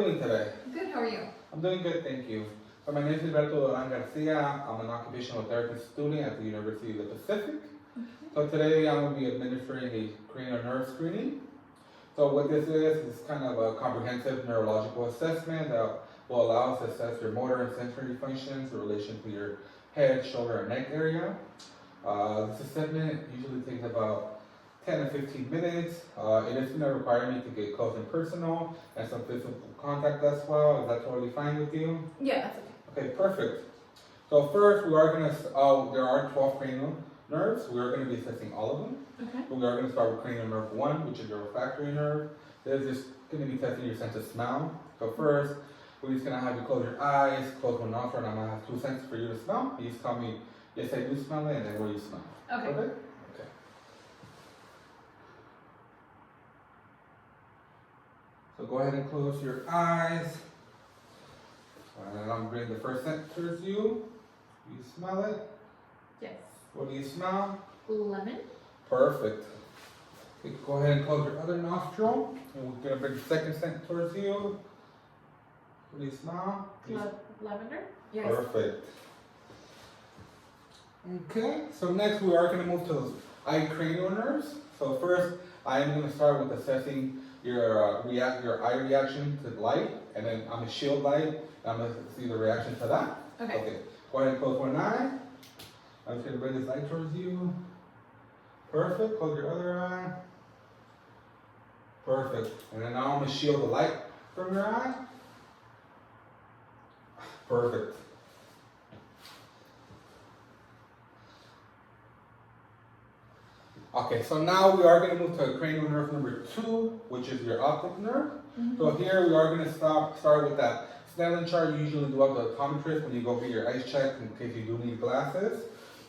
doing today? Good, how are you? I'm doing good, thank you. So my name is Alberto Duran Garcia. I'm an occupational therapy student at the University of the Pacific. So today I'm going to be administering a cranial nerve screening. So what this is kind of a comprehensive neurological assessment that will allow us to assess your motor and sensory functions in relation to your head, shoulder, and neck area. This assessment usually takes about 10 to 15 minutes. It is going to require me to get close and personal and some physical contact as well. Is that totally fine with you? Yeah, that's okay. Okay, perfect. So first, we are going to, there are 12 cranial nerves. We are going to be assessing all of them. Okay. We are going to start with cranial nerve 1, which is your olfactory nerve. This is just going to be testing your sense of smell. So first, we're just going to have you close your eyes, close one nostril, and I'm going to have 2 senses for you to smell. You just tell me, yes, I do smell it, and then where you smell. Okay. Okay? Okay. So go ahead and close your eyes. And I'm bringing the first scent towards you. You smell it? Yes. What do you smell? Lemon. Perfect. Okay, go ahead and close your other nostril. And we're going to bring the second scent towards you. What do you smell? Lavender. Yes. Perfect. Okay, so next we are going to move to those eye cranial nerves. So first, I am going to start with assessing your eye reaction to light, and then I'm going to shield light, and I'm going to see the reaction to that. Okay. Go ahead and close one eye. I'm just going to bring this light towards you. Perfect. Close your other eye. Perfect. And then now I'm going to shield the light from your eye. Perfect. Okay, so now we are going to move to cranial nerve number 2, which is your optic nerve. Mm-hmm. So here we are going to start with that Snellen chart you usually do at the optometrist when you go get your eyes checked in case you do need glasses.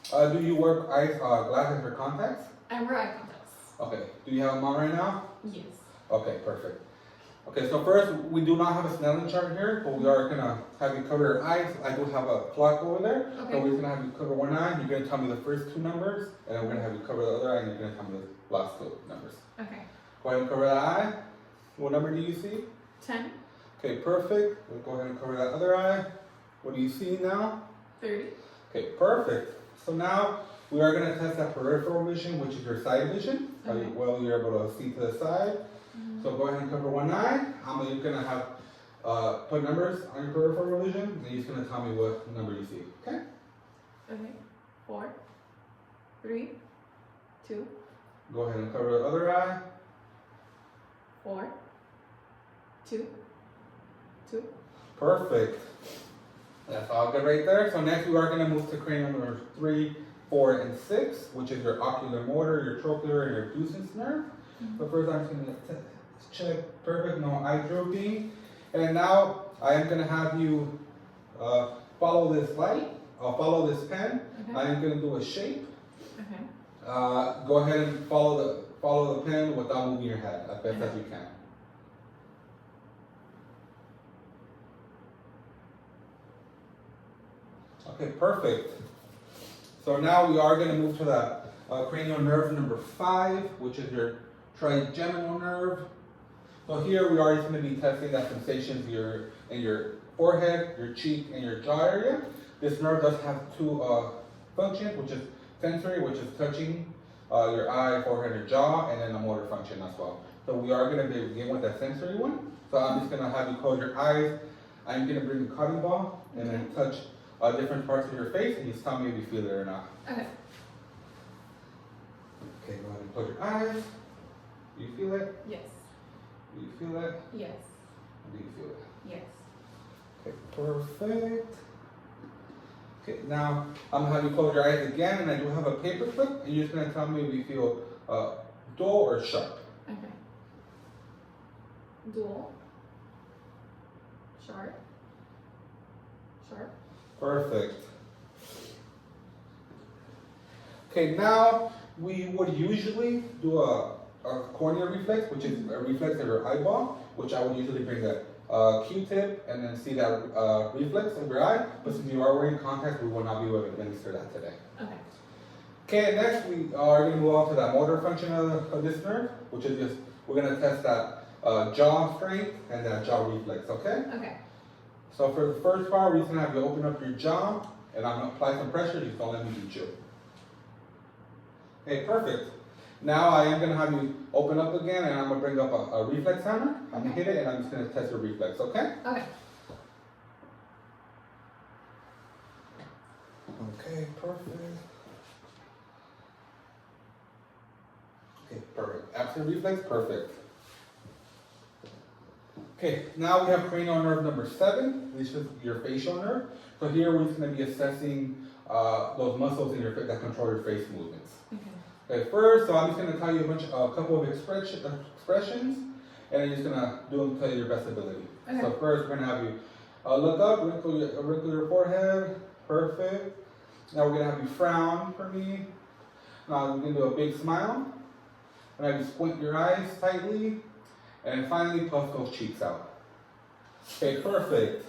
Do you wear glasses or contacts? I wear eye contacts. Okay. Do you have them on right now? Yes. Okay, perfect. Okay, so first, we do not have a Snellen chart here, but we are going to have you cover your eyes. I do have a clock over there. Okay. So we're going to have you cover one eye. You're going to tell me the first 2 numbers, and then we're going to have you cover the other eye, and you're going to tell me the last 2 numbers. Okay. Go ahead and cover that eye. What number do you see? 10. Okay, perfect. We'll go ahead and cover that other eye. What do you see now? 30. Okay, perfect. So now we are going to test that peripheral vision, which is your side vision. How Okay. well you're able to see to the side. Mm-hmm. So go ahead and cover one eye. You're going to have put numbers on your peripheral vision, and you're just going to tell me what number you see. Okay? Okay. 4. 3. 2. Go ahead and cover the other eye. 4. 2. 2. Perfect. That's all good right there. So next we are going to move to cranial nerves 3, 4, and 6, which is your ocular motor, your trochlear, and your Dussen's nerve. Mm-hmm. So first I'm just going to check, perfect, no eye drooping. And now I am going to have you follow this light, follow this pen. Okay. I am going to do a shape. Okay. Go ahead and follow the pen without moving your head as best as you can. Okay, perfect. So now we are going to move to that cranial nerve number 5, which is your trigeminal nerve. So here we are just going to be testing that sensations in your forehead, your cheek, and your jaw area. This nerve does have 2 functions, which is sensory, which is touching your eye, forehead, your jaw, and then a motor function as well. So we are going to begin with that sensory one. So I'm just going to have you close your eyes. I'm going to bring the cotton ball and then touch different parts of your face, and just tell me if you feel it or not. Okay. Okay, go ahead and close your eyes. Do you feel it? Yes. Do you feel it? Yes. Do you feel it? Yes. Okay, perfect. Okay, now I'm gonna have you close your eyes again, and I do have a paper clip, and you're just gonna tell me if you feel dull or sharp. Okay. Dual. Sharp. Sharp. Perfect. Okay, now we would usually do a corneal reflex, which is a reflex of your eyeball, which I would usually bring a Q-tip and then see that reflex of your eye. But since you are wearing contacts, we will not be able to administer that today. Okay. Okay, next we are going to move on to that motor function of this nerve, which is just, we're going to test that jaw strength and that jaw reflex, okay? Okay. So for the first part, we're just gonna have you open up your jaw, and I'm gonna apply some pressure, just don't let me beat you. Okay, perfect. Now I am gonna have you open up again, and I'm gonna bring up a reflex hammer. I'm gonna hit it, and I'm just gonna test your reflex, okay? Okay. Okay, perfect. Okay, perfect. Absent reflex, perfect. Okay, now we have cranial nerve number 7. This is your facial nerve. So here we're just going to be assessing those muscles in your face that control your face movements. Okay. Okay, first, so I'm just going to tell you a couple of expressions, and I'm just going to do them to your best ability. Okay. So first, we're going to have you look up, wrinkle your forehead. Perfect. Now we're going to have you frown for me. Now we're going to do a big smile. And have you squint your eyes tightly. And finally, puff those cheeks out. Okay, perfect.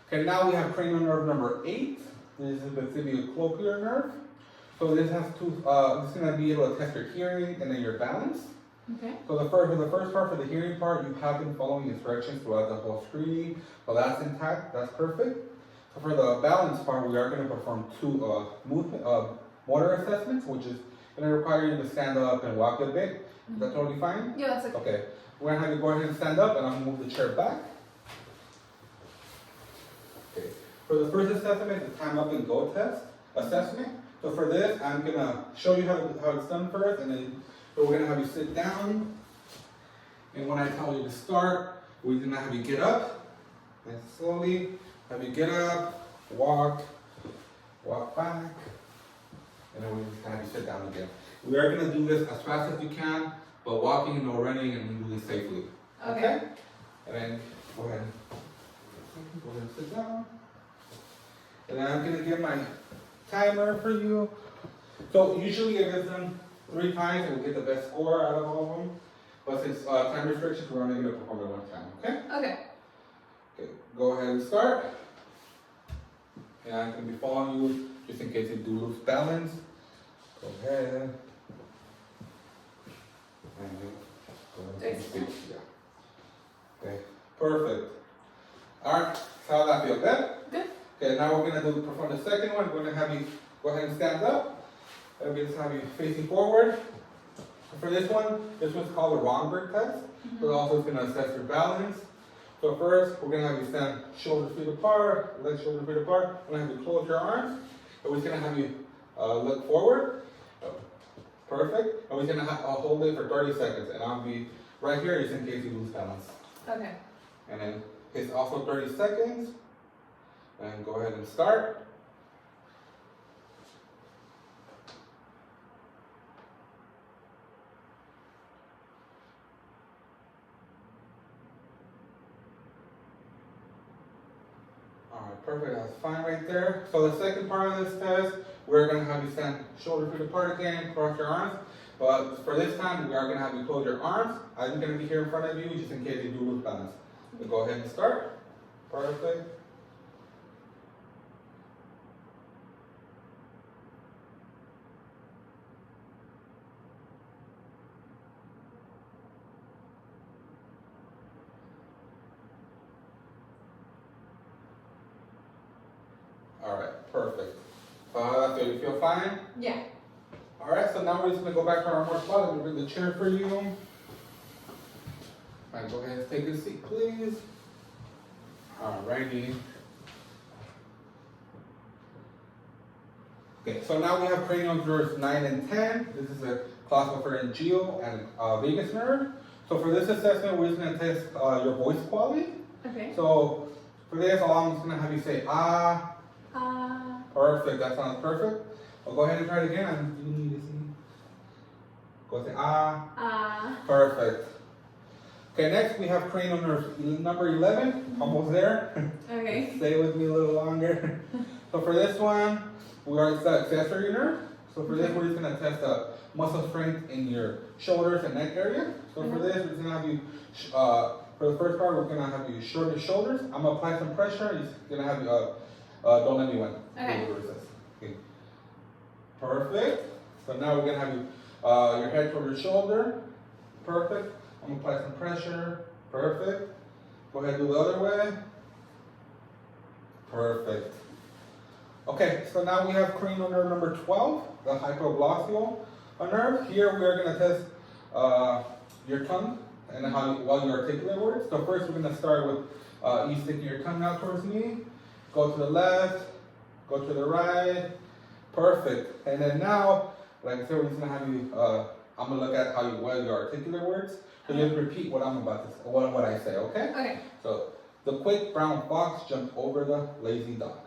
Okay, now we have cranial nerve number 8. This is the tibial nerve. So this has to, it's going to be able to test your hearing and then your balance. Okay. So for the first part, for the hearing part, you have been following instructions throughout the whole screening. So that's intact, that's perfect. So for the balance part, we are going to perform 2 motor assessments, which is going to require you to stand up and walk a bit. Is that totally fine? Yeah, that's okay. Okay. We're going to have you go ahead and stand up, and I'm going to move the chair back. Okay. For the first assessment, the time up and go test assessment. So for this, I'm going to show you how it's done first, and then we're going to have you sit down. And when I tell you to start, we're going to have you get up, and slowly have you get up, walk back, and then we're going to have you sit down again. We are going to do this as fast as you can, but walking, no running, and moving safely. Okay. And then go ahead and sit down. And then I'm going to get my timer for you. So usually if it's done 3 times, we'll get the best score out of all of them. But since time restrictions, we're only going to perform it 1 time, okay? Okay. Okay, go ahead and start. And I'm going to be following you just in case you do lose balance. Go ahead. And go ahead and speak. Yeah. Okay, perfect. Alright, so how's that feel? Good? Good. Okay, now we're going to perform the second one. We're going to have you go ahead and stand up. And we're going to have you facing forward. For this one's called the Romberg test. So it's also going to assess your balance. So first, we're going to have you stand shoulders feet apart, legs shoulder feet apart. We're going to have you close your arms. And we're going to have you look forward. Perfect. And we're going to hold it for 30 seconds. And I'll be right here just in case you lose balance. Okay. And then it's also 30 seconds. And go ahead and start. Alright, perfect. That's fine right there. So the second part of this test, we're going to have you stand shoulder feet apart again, cross your arms. But for this time, we are going to have you close your arms. I'm going to be here in front of you just in case you do lose balance. So go ahead and start. Perfect. Alright, perfect. So you feel fine? Yeah. Alright, so now we're just going to go back to our more spot. Let me bring the chair for you. Alright, go ahead and take a seat, please. Alrighty. Okay, so now we have cranial nerves 9 and 10. This is a classopharyngeal and vagus nerve. So for this assessment, we're just going to test your voice quality. Okay. So for this, I'm just going to have you say ah. Perfect, that sounds perfect. Well, go ahead and try it again. You need to see. Go say ah. Perfect. Okay, next we have cranial nerve number 11. Almost there. Okay. Stay with me a little longer. So for this one, we are the accessory nerve. So for this, we're just going to test muscle strength in your shoulders and neck area. So for this, we're just going to have you, for the first part, we're going to have you shorten your shoulders. I'm going to apply some pressure. You're just going to have you, don't let me win. Okay. Okay. Perfect. So now we're going to have you, your head toward your shoulder. Perfect. I'm gonna apply some pressure. Perfect. Go ahead and do the other way. Perfect. Okay, so now we have cranial nerve number 12, the hypoglossal nerve. Here we are gonna test your tongue and while you articulate words. So first we're gonna start with you sticking your tongue out towards me. Go to the left, go to the right. Perfect. And then now, like I said, we're just gonna have you, I'm gonna look at how well you articulate words. So you have to repeat what I'm about to say, what I say, okay? Okay. So, the quick brown fox jumped over the lazy dog.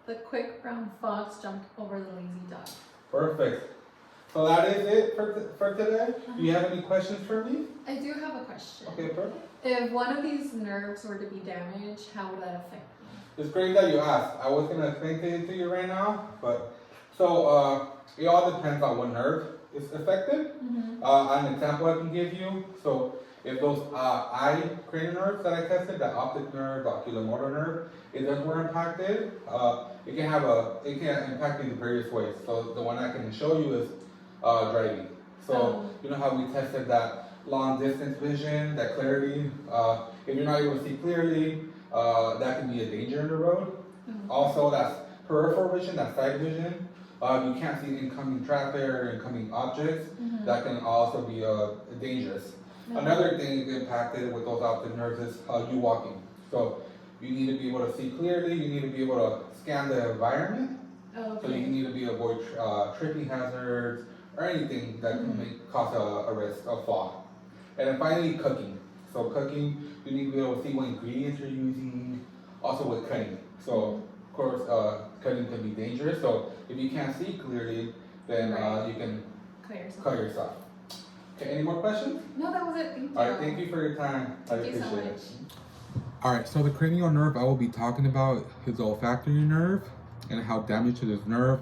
The quick brown fox jumped over the lazy dog. Perfect. So that is it for today. Do you have any questions for me? I do have a question. Okay, perfect. If one of these nerves were to be damaged, how would that affect me? It's great that you asked. I was gonna explain it to you right now, but so it all depends on what nerve is affected. An example I can give you. So if those eye cranial nerves that I tested, the optic nerve, the oculomotor nerve, if those were impacted, it can impact in various ways. So the one I can show you is driving. So you know how we tested that long distance vision, that clarity. If you're not able to see clearly, that can be a danger in the road. Also, that's peripheral vision, that side vision. You can't see incoming traffic or incoming objects. That can also be dangerous. Another thing impacted with those optic nerves is you walking. So you need to be able to see clearly. You need to be able to scan the environment. So you need to be avoid tripping hazards or anything that can cause a risk of fall. And then finally, cooking. So cooking, you need to be able to see what ingredients you're using. Also with cutting. So of course, cutting can be dangerous. So if you can't see clearly, then you can cut yourself. Okay, any more questions? No, that was it. Thank you. All right, thank you for your time. I Thank you so appreciate much. it. All right, so the cranial nerve I will be talking about is the olfactory nerve and how damage to this nerve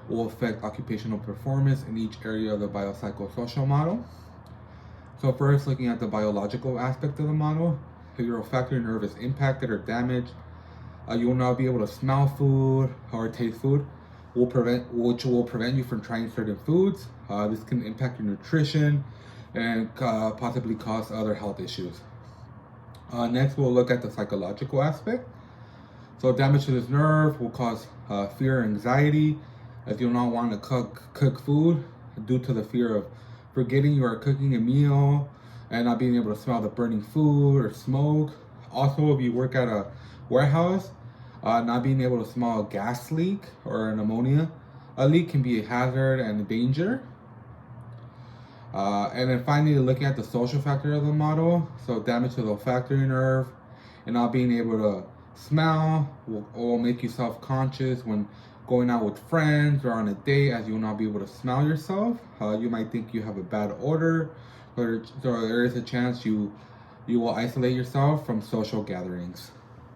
will affect occupational performance in each area of the biopsychosocial model. So first, looking at the biological aspect of the model, if your olfactory nerve is impacted or damaged, you will not be able to smell food or taste food, which will prevent you from trying certain foods. This can impact your nutrition and possibly cause other health issues. Next, we'll look at the psychological aspect. So damage to this nerve will cause fear and anxiety, as you'll not want to cook food due to the fear of forgetting you are cooking a meal and not being able to smell the burning food or smoke. Also, if you work at a warehouse, not being able to smell a gas leak or an ammonia. A leak can be a hazard and a danger. And then finally, looking at the social factor of the model, so damage to the olfactory nerve and not being able to smell will make you self-conscious when going out with friends or on a date, as you will not be able to smell yourself. You might think you have a bad odor, or there is a chance you will isolate yourself from social gatherings.